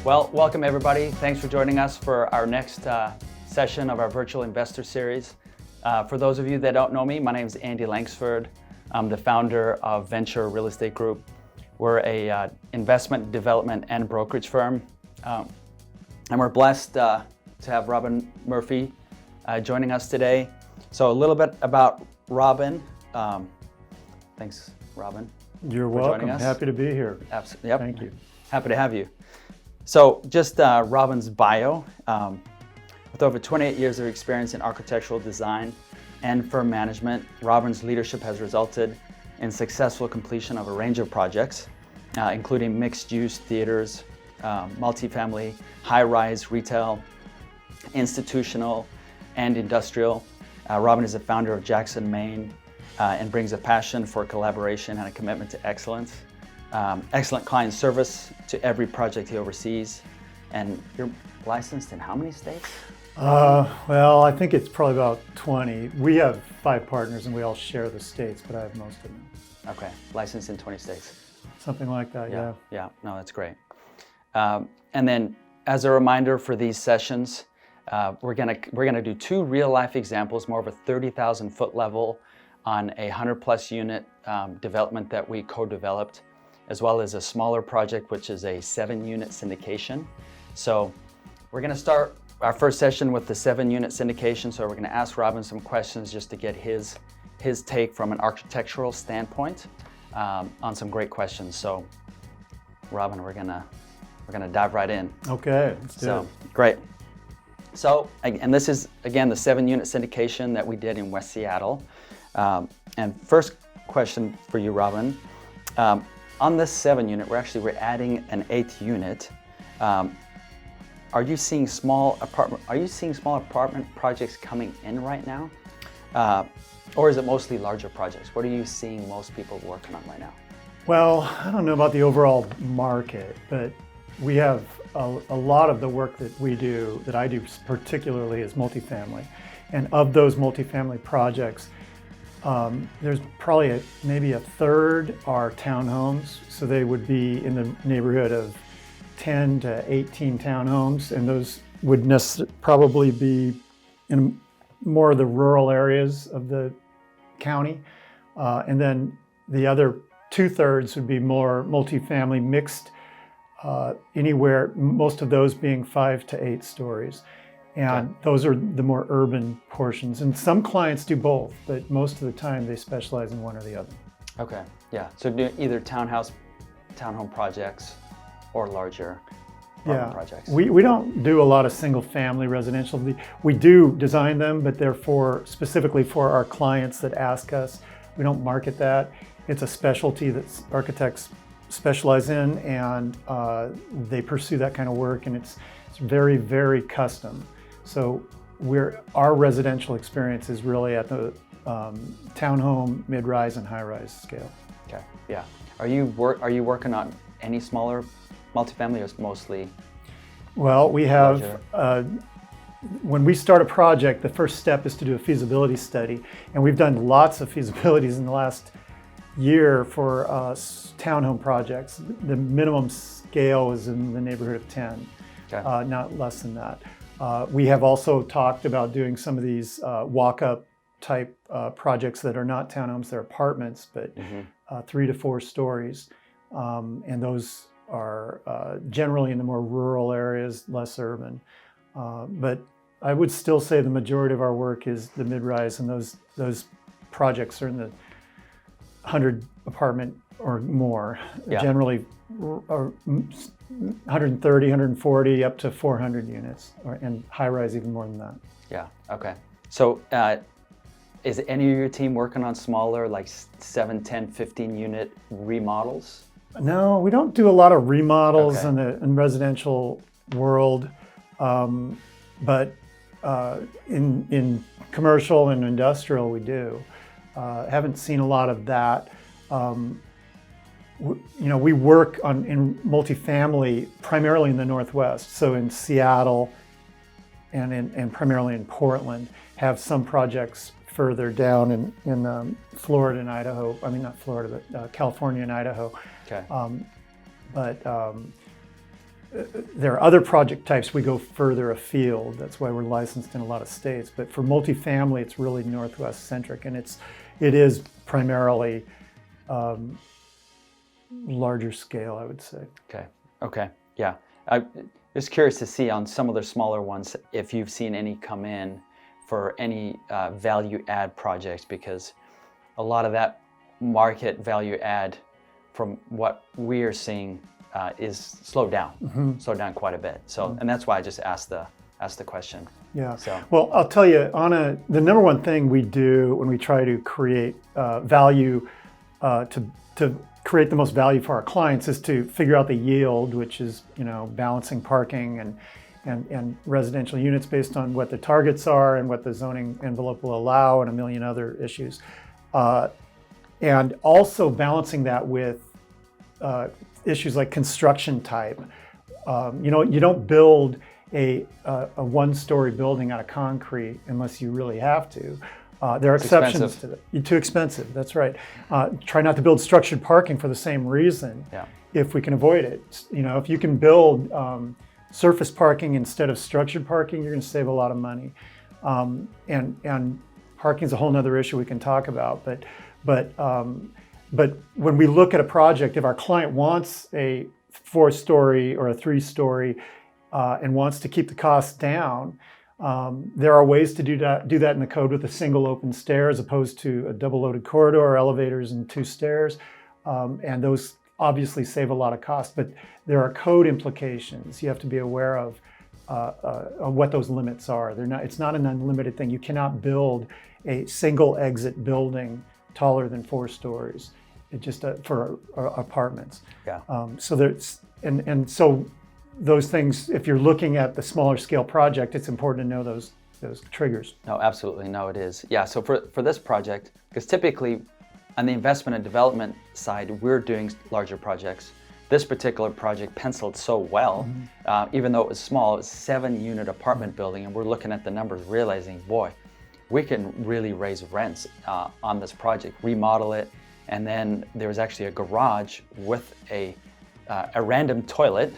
Well, welcome everybody. Thanks for joining us for our next session of our virtual investor series. For those of you that don't know me, my name is Andy Langsford. I'm the founder of Venture Real Estate Group. We're a investment, development, and brokerage firm. And we're blessed to have Robin Murphy joining us today. So a little bit about Robin. Thanks, Robin. You're welcome. Happy to be here. Absolutely. Yep. Thank you. Happy to have you. So just Robin's bio. With over 28 years of experience in architectural design and firm management, Robin's leadership has resulted in successful completion of a range of projects, including mixed-use theaters, multifamily, high-rise retail, institutional, and industrial. Robin is a founder of Jackson, Maine, and brings a passion for collaboration and a commitment to excellence. Excellent client service to every project he oversees. And you're licensed in how many states? Well, I think it's probably about 20. We have 5 partners and we all share the states, but I have most of them. Okay, licensed in 20 states. Something like that, yeah. Yeah, no, that's great. And then as a reminder for these sessions, we're gonna do 2 real life examples, more of a 30,000 foot level on a 100+ unit development that we co-developed, as well as a smaller project, which is a 7-unit syndication. So we're gonna start our first session with the 7-unit syndication. So we're gonna ask Robin some questions just to get his take from an architectural standpoint on some great questions. So Robin, we're gonna dive right in. Okay, let's do it. Great. So, and this is, again, the 7-unit syndication that we did in West Seattle. And first question for you, Robin. On this 7-unit, we're adding an 8th unit. Are you seeing small apartment projects coming in right now? Or is it mostly larger projects? What are you seeing most people working on right now? Well, I don't know about the overall market, but we have a lot of the work that we do, that I do particularly, is multifamily. And of those multifamily projects, there's probably maybe a third are townhomes, so they would be in the neighborhood of 10 to 18 townhomes, and those would probably be in more of the rural areas of the county. And then the other 2/3 would be more multifamily mixed, anywhere, most of those being 5 to 8 stories. And those are the more urban portions. And some clients do both, but most of the time they specialize in one or the other. Okay, yeah. So do either townhome projects or larger apartment projects. We don't do a lot of single family residential. We do design them, but they're specifically for our clients that ask us. We don't market that. It's a specialty that architects specialize in, and they pursue that kind of work, and it's very, very custom. So our residential experience is really at the townhome, mid-rise, and high-rise scale. Okay, yeah. Are you working on any smaller multifamily, or is mostly? Well, we have, when we start a project, the first step is to do a feasibility study. And we've done lots of feasibilities in the last year for townhome projects. The minimum scale is in the neighborhood of 10, not less than that. We have also talked about doing some of these walk-up type projects that are not townhomes, they're apartments, but 3 to 4 stories. And those are generally in the more rural areas, less urban. But I would still say the majority of our work is the mid-rise, and those projects are in the 100 apartment or more. Generally 130, 140, up to 400 units, and high-rise even more than that. Yeah, okay. So is any of your team working on smaller, like 7, 10, 15 unit remodels? No, we don't do a lot of remodels in residential world, but in commercial and industrial we do. Haven't seen a lot of that. We work in multifamily primarily in the Northwest, so in Seattle and primarily in Portland, have some projects further down in Florida and Idaho. I mean, not Florida, but California and Idaho. Okay. there are other project types we go further afield. That's why we're licensed in a lot of states. But for multifamily, it's really Northwest centric, and it is primarily larger scale, I would say. Okay, yeah. I'm just curious to see on some of the smaller ones if you've seen any come in for any value add projects, because a lot of that market value add, from what we're seeing, is slowed down quite a bit. So, and that's why I just asked the question. Yeah. So, well, I'll tell you, the number one thing we do when we try to create value, to create the most value for our clients, is to figure out the yield, which is, balancing parking and residential units based on what the targets are and what the zoning envelope will allow, and a million other issues. And also balancing that with issues like construction type. You don't build a one-story building out of concrete unless you really have to. There are exceptions to that. You're too expensive, that's right. Try not to build structured parking for the same reason, if we can avoid it. If you can build surface parking instead of structured parking, you're going to save a lot of money. And parking is a whole other issue we can talk about. But when we look at a project, if our client wants a 4-story or a 3-story and wants to keep the costs down, there are ways to do that in the code with a single open stair as opposed to a double loaded corridor or elevators and 2 stairs. And those obviously save a lot of cost, but there are code implications. You have to be aware of what those limits are. It's not an unlimited thing. You cannot build a single exit building taller than 4 stories. It just for apartments. Yeah. So there's so those things. If you're looking at the smaller scale project, it's important to know those triggers. No, absolutely. No, it is. Yeah. So for this project, because typically on the investment and development side, we're doing larger projects. This particular project penciled so well, even though it was small. It was a 7-unit apartment building, and we're looking at the numbers, realizing, boy, we can really raise rents on this project, remodel it. And then there was actually a garage with a random toilet.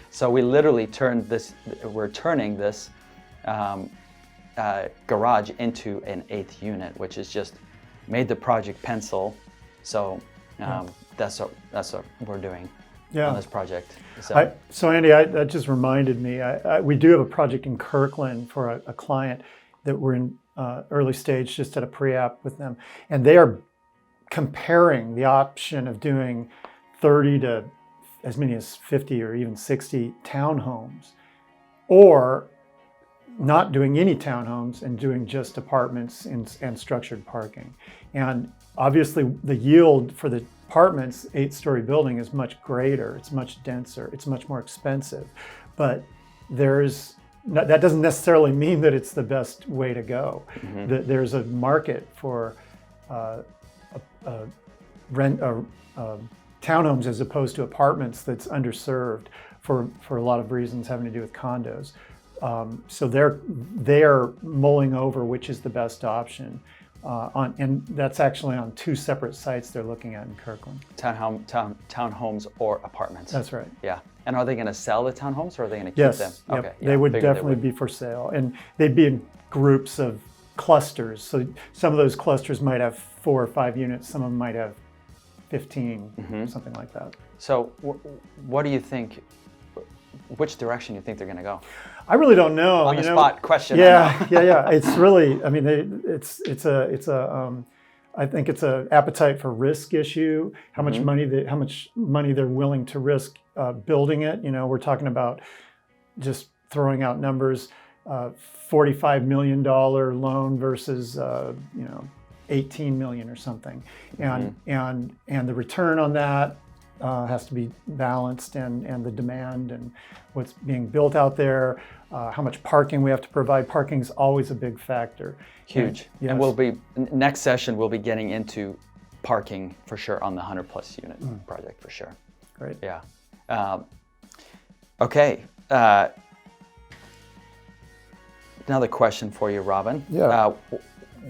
So we literally we're turning this garage into an 8th unit, which has just made the project pencil. So that's what we're doing on this project. So Andy, that just reminded me, we do have a project in Kirkland for a client that we're in early stage, just at a pre-app with them. And they are comparing the option of doing 30 to as many as 50 or even 60 townhomes, or not doing any townhomes and doing just apartments and structured parking. And obviously the yield for the apartments, 8-story building, is much greater. It's much denser. It's much more expensive. But that doesn't necessarily mean that it's the best way to go. There's a market for townhomes as opposed to apartments that's underserved for a lot of reasons having to do with condos. So they're mulling over which is the best option, and that's actually on 2 separate sites they're looking at in Kirkland. Townhomes or apartments. That's right. Yeah. And are they going to sell the townhomes, or are they going to keep them? Yep. Okay. They would definitely be for sale, and they'd be in groups of clusters. So some of those clusters might have 4 or 5 units. Some of them might have 15, something like that. So what do you think, which direction do you think they're going to go? I really don't know. On the spot question. Yeah. It's really, I mean, I think it's an appetite for risk issue. How much money they're willing to risk building it. We're talking about, just throwing out numbers, $45 million loan versus 18 million or something, and the return on that has to be balanced, and the demand and what's being built out there, how much parking we have to provide. Parking's always a big factor. Huge. And next session we'll be getting into parking for sure on the 100+ unit project for sure. Great. Yeah. Okay. Another question for you, Robin. Yeah.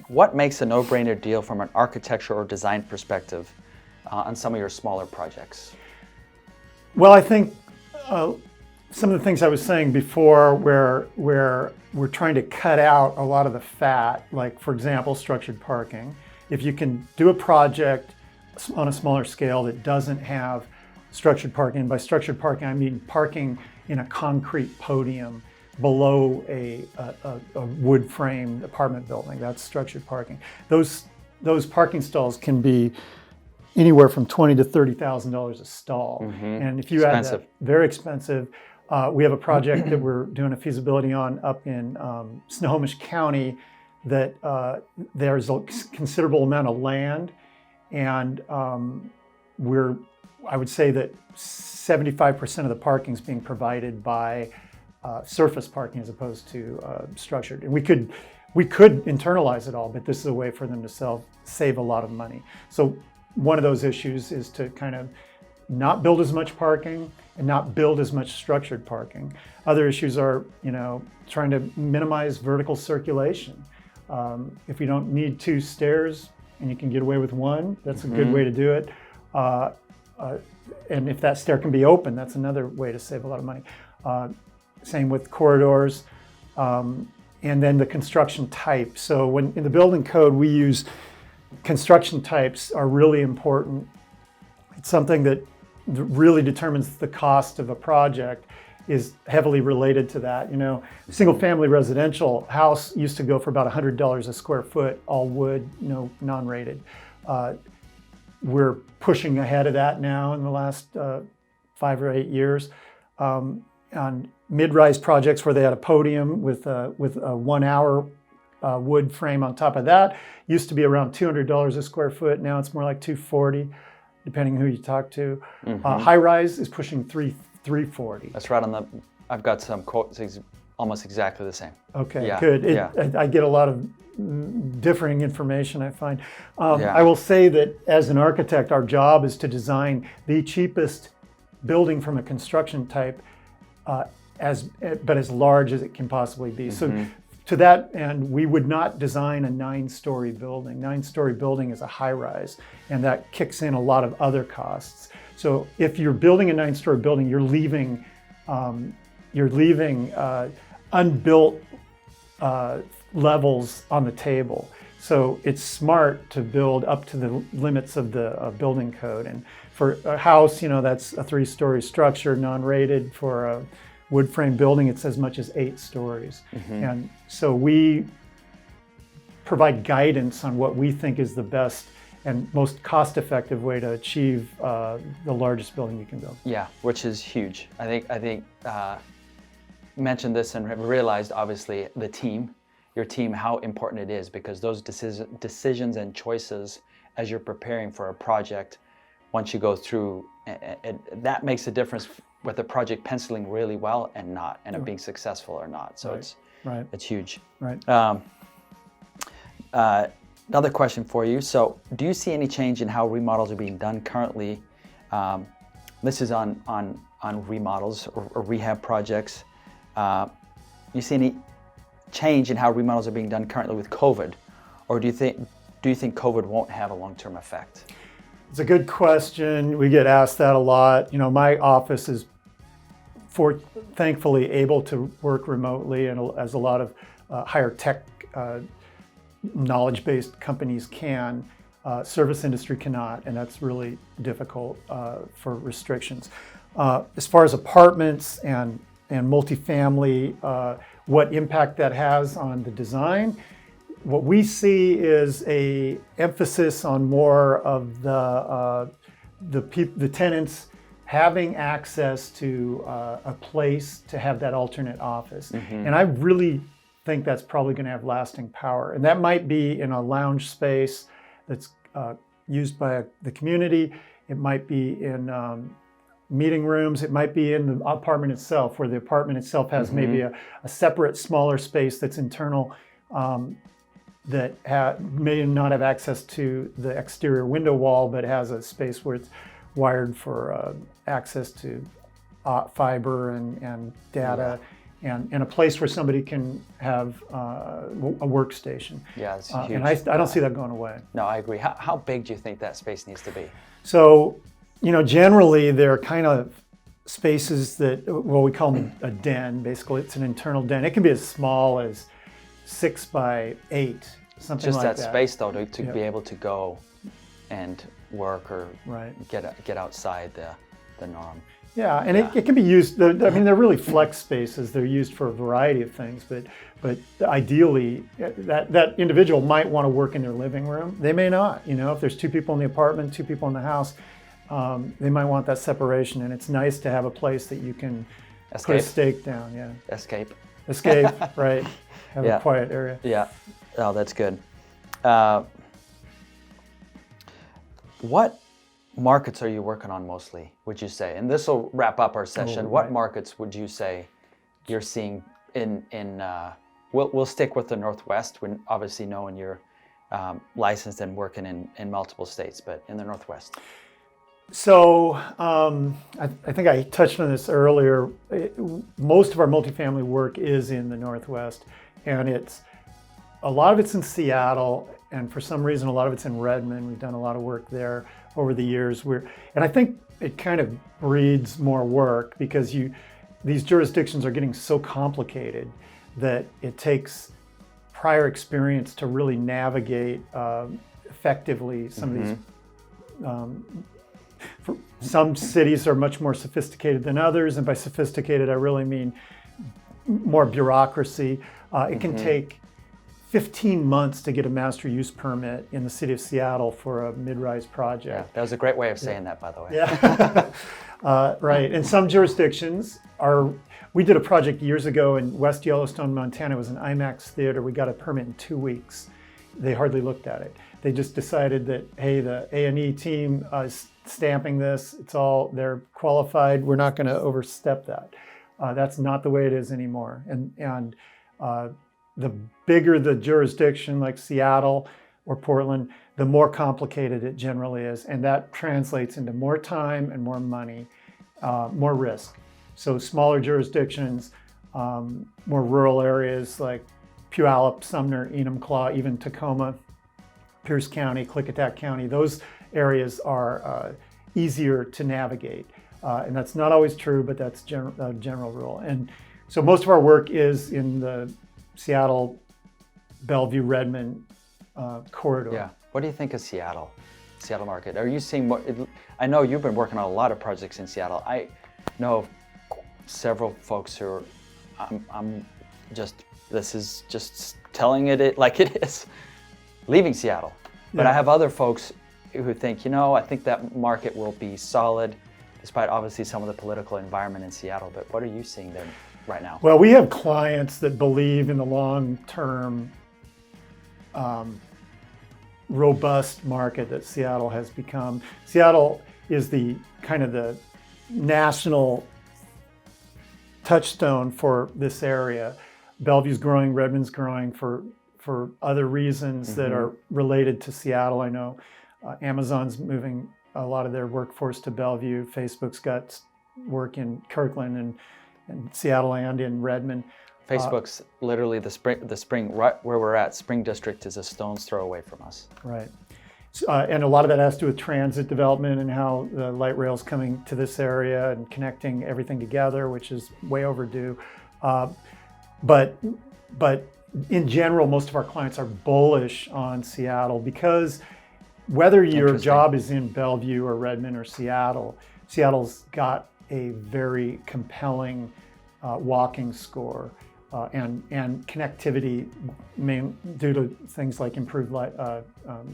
What makes a no-brainer deal from an architecture or design perspective on some of your smaller projects? Well, I think some of the things I was saying before, where we're trying to cut out a lot of the fat, like for example, structured parking. If you can do a project on a smaller scale that doesn't have structured parking, and by structured parking I mean parking in a concrete podium below a wood framed apartment building, that's structured parking. Those parking stalls can be anywhere from $20,000 to $30,000 a stall. And if you add that, very expensive. We have a project that we're doing a feasibility on up in Snohomish County that there's a considerable amount of land, and I would say that 75% of the parking is being provided by surface parking as opposed to structured. And we could internalize it all, but this is a way for them to save a lot of money. So one of those issues is to kind of not build as much parking and not build as much structured parking. Other issues are, trying to minimize vertical circulation. If you don't need 2 stairs and you can get away with 1, that's a good way to do it. And if that stair can be open, that's another way to save a lot of money. Same with corridors. And then the construction type. So when in the building code, we use construction types are really important. It's something that really determines the cost of a project, is heavily related to that. Single family residential house used to go for about $100 a square foot, all wood, non-rated. We're pushing ahead of that now in the last 5 or 8 years. On mid-rise projects where they had a podium with a 1 hour wood frame on top of that, used to be around $200 a square foot. Now it's more like $240, depending on who you talk to. High-rise is pushing $340. That's right I've got some quotes almost exactly the same. Okay, yeah, good. I get a lot of differing information, I find. I will say that as an architect, our job is to design the cheapest building from a construction type, but as large as it can possibly be. So to that end, we would not design a 9-story building. 9-story building is a high-rise, and that kicks in a lot of other costs. So if you're building a 9-story building, you're leaving unbuilt levels on the table. So it's smart to build up to the limits of the building code. And for a house, that's a 3-story structure, non-rated. For a wood frame building, it's as much as 8 stories. And so we provide guidance on what we think is the best and most cost-effective way to achieve the largest building you can build. Yeah, which is huge. I think mentioned this and realized, obviously, your team, how important it is, because those decisions and choices as you're preparing for a project, once you go through, that makes a difference with the project penciling really well and not, and it being successful or not. So it's huge. Right. Another question for you. So do you see any change in how remodels are being done currently? This is on remodels or rehab projects. You see any change in how remodels are being done currently with COVID, or do you think COVID won't have a long-term effect? It's a good question. We get asked that a lot. My office is thankfully able to work remotely, and as a lot of higher tech knowledge-based companies can. Service industry cannot, and that's really difficult for restrictions. As far as apartments and multifamily, what impact that has on the design, what we see is a emphasis on more of the tenants having access to a place to have that alternate office. And I really think that's probably going to have lasting power. And that might be in a lounge space that's used by the community. It might be in meeting rooms. It might be in the apartment itself, where the apartment itself has maybe a separate, smaller space that's internal, that may not have access to the exterior window wall, but has a space where it's wired for access to fiber and data, and a place where somebody can have a workstation. Yeah, it's huge. And I don't see that going away. No, I agree. How big do you think that space needs to be? So, generally they're kind of spaces that, well, we call them a den. Basically, it's an internal den. It can be as small as 6 by 8, something Just like that. that space, though, to Yeah. be able to go and work or Right. get outside the norm. Yeah, and it can be used. I mean, they're really flex spaces. They're used for a variety of things, but ideally, that individual might want to work in their living room. They may not. You know, if there's 2 people in the apartment, 2 people in the house, they might want that separation. And it's nice to have a place that you can put a stake down. Yeah. Escape. Right. Have a quiet area. Yeah. Oh, that's good. What markets are you working on mostly, would you say? And this will wrap up our session. What markets would you say you're seeing in we'll stick with the Northwest, when obviously knowing you're licensed and working in multiple states, but in the Northwest. So I think I touched on this earlier. Most of our multifamily work is in the Northwest, and a lot of it's in Seattle, and for some reason a lot of it's in Redmond. We've done a lot of work there over the years. And I think it kind of breeds more work because these jurisdictions are getting so complicated that it takes prior experience to really navigate effectively some of these. Some cities are much more sophisticated than others, and by sophisticated I really mean more bureaucracy. It can take 15 months to get a master use permit in the city of Seattle for a mid-rise project. Yeah, that was a great way of saying that, by the way. Yeah, right. And some jurisdictions we did a project years ago in West Yellowstone, Montana. It was an IMAX theater. We got a permit in 2 weeks. They hardly looked at it. They just decided that, hey, the A&E team is stamping this. They're qualified. We're not going to overstep that. That's not the way it is anymore. And the bigger the jurisdiction, like Seattle or Portland, the more complicated it generally is. And that translates into more time and more money, more risk. So smaller jurisdictions, more rural areas like Puyallup, Sumner, Enumclaw, even Tacoma, Pierce County, Klickitat County, those areas are easier to navigate. And that's not always true, but that's a general rule. And so most of our work is in the Seattle, Bellevue, Redmond corridor. Yeah. What do you think of Seattle market? Are you seeing more? I know you've been working on a lot of projects in Seattle. I know several folks who are, this is just telling it like it is, leaving Seattle. But I have other folks who think, I think that market will be solid, despite obviously some of the political environment in Seattle. But what are you seeing there right now? Well, we have clients that believe in the long-term robust market that Seattle has become. Seattle is the kind of the national touchstone for this area. Bellevue's growing, Redmond's growing for other reasons that are related to Seattle. I know Amazon's moving a lot of their workforce to Bellevue. Facebook's got work in Kirkland and Seattle and in Redmond. Facebook's literally the spring right where we're at. Spring District is a stone's throw away from us. Right. And a lot of that has to do with transit development and how the light rail's coming to this area and connecting everything together, which is way overdue. But in general, most of our clients are bullish on Seattle because whether your job is in Bellevue or Redmond or Seattle's got a very compelling walking score and connectivity due to things like improved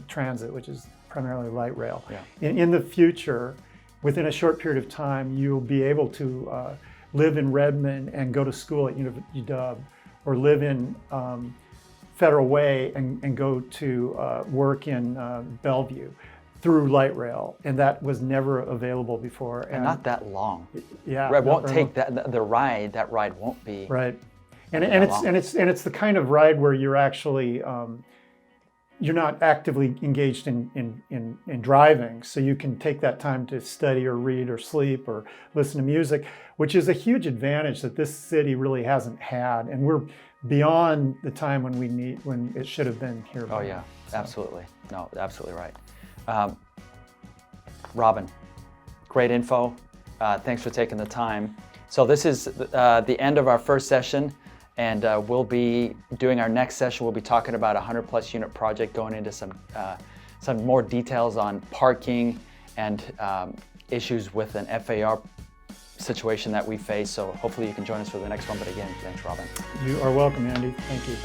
transit, which is primarily light rail. Yeah. In the future, within a short period of time, you'll be able to live in Redmond and go to school at UW, or live in Federal Way and go to work in Bellevue through light rail, and that was never available before. And not that long. Yeah, it won't take that. The ride. That ride won't be right. And it's the kind of ride where you're actually you're not actively engaged in driving, so you can take that time to study or read or sleep or listen to music, which is a huge advantage that this city really hasn't had, and we're beyond the time when it should have been here. Oh yeah, so. Absolutely. No, absolutely right. Robin, great info. Thanks for taking the time. So this is the end of our first session, and we'll be doing our next session. We'll be talking about a 100+ unit project, going into some more details on parking and issues with an FAR situation that we face. So hopefully you can join us for the next one. But again, thanks, Robin. You are welcome, Andy. Thank you.